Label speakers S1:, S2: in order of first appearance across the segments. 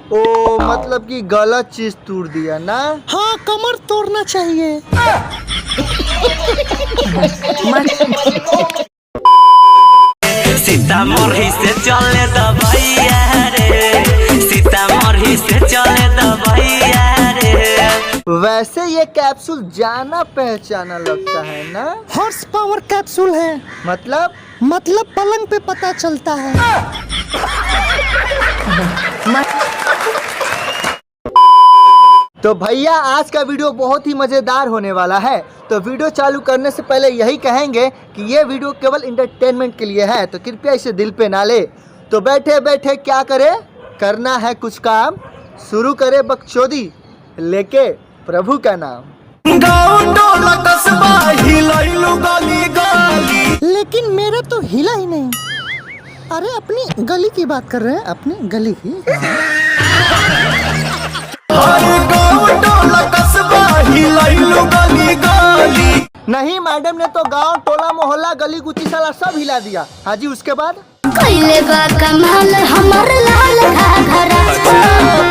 S1: ओ मतलब कि गलत चीज तोड़ दिया ना।
S2: हाँ, कमर तोड़ना चाहिए।
S3: सीतामढ़ी से चले दबैया रे, सीतामढ़ी से चले दबैया रे।
S1: वैसे ये कैप्सूल जाना पहचाना लगता है ना।
S2: हॉर्स पावर कैप्सूल है।
S1: मतलब
S2: पलंग पे पता चलता है।
S1: तो भैया आज का वीडियो बहुत ही मजेदार होने वाला है। तो वीडियो चालू करने से पहले यही कहेंगे कि ये वीडियो केवल इंटरटेनमेंट के लिए है, तो कृपया इसे दिल पे ना ले। तो बैठे बैठे क्या करे, करना है कुछ काम, शुरू करे बकचोदी लेके प्रभु का नाम।
S3: गाँव टोला कस्बा हिलैलु गली गली,
S2: लेकिन मेरा तो हिला ही नहीं। अरे अपनी गली की बात कर रहे हैं, अपनी गली की।
S3: गाँव टोला कस्बा हिलैलु गली गली।
S1: नहीं मैडम ने तो गांव टोला मोहल्ला गली गुची साला सब हिला दिया। हाँ जी, उसके बाद
S4: कोइले बा कमाल हमर लाल घाघरा,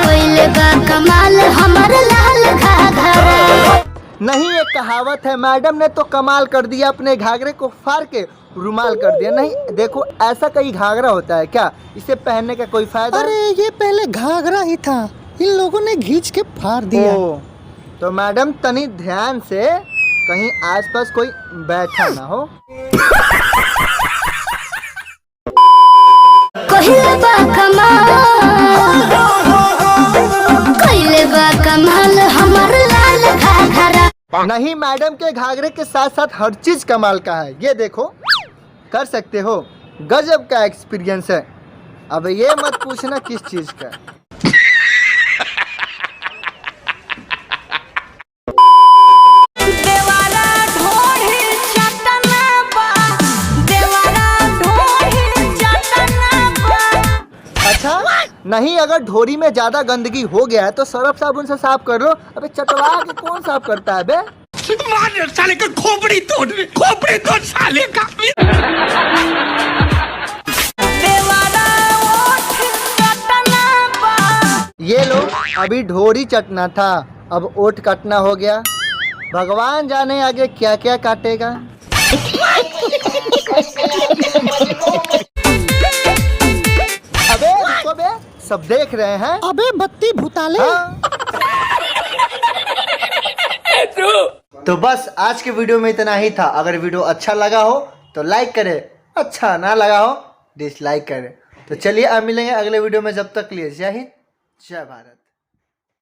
S4: कोइले बा कमाल हमर लाल घाघरा।
S1: नहीं, ये कहावत है। मैडम ने तो कमाल कर दिया, अपने घाघरे को फाड़ के रुमाल कर दिया। नहीं देखो, ऐसा कहीं घाघरा होता है क्या? इसे पहनने का कोई फायदा?
S2: अरे ये पहले घाघरा ही था, इन लोगों ने घींच के फाड़ दिया।
S1: तो मैडम तनी ध्यान से, कहीं आसपास कोई बैठा ना हो।
S4: कोइले बा कमाल, कोइले बा कमाल हमर लाल घाघरा।
S1: नहीं, मैडम के घाघरे के साथ साथ हर चीज कमाल का है। ये देखो, कर सकते हो, गजब का एक्सपीरियंस है। अब ये मत पूछना किस चीज का। अच्छा नहीं, अगर ढोरी में ज्यादा गंदगी हो गया है तो सर्फ साबुन से साफ कर लो। अबे चटवा के कौन साफ करता है बे?
S3: साले का खोपड़ी तोड़ साले का।
S1: ये लो, अभी ढोरी चटना था, अब ओठ काटना हो गया। भगवान जाने आगे क्या क्या काटेगा। अबे रुको बे, सब देख रहे हैं।
S2: अबे बत्ती भुताले।
S1: हाँ? तो बस आज के वीडियो में इतना ही था। अगर वीडियो अच्छा लगा हो तो लाइक करें, अच्छा ना लगा हो डिसलाइक करें। तो चलिए अब मिलेंगे अगले वीडियो में, जब तक लिए जय हिंद जय भारत।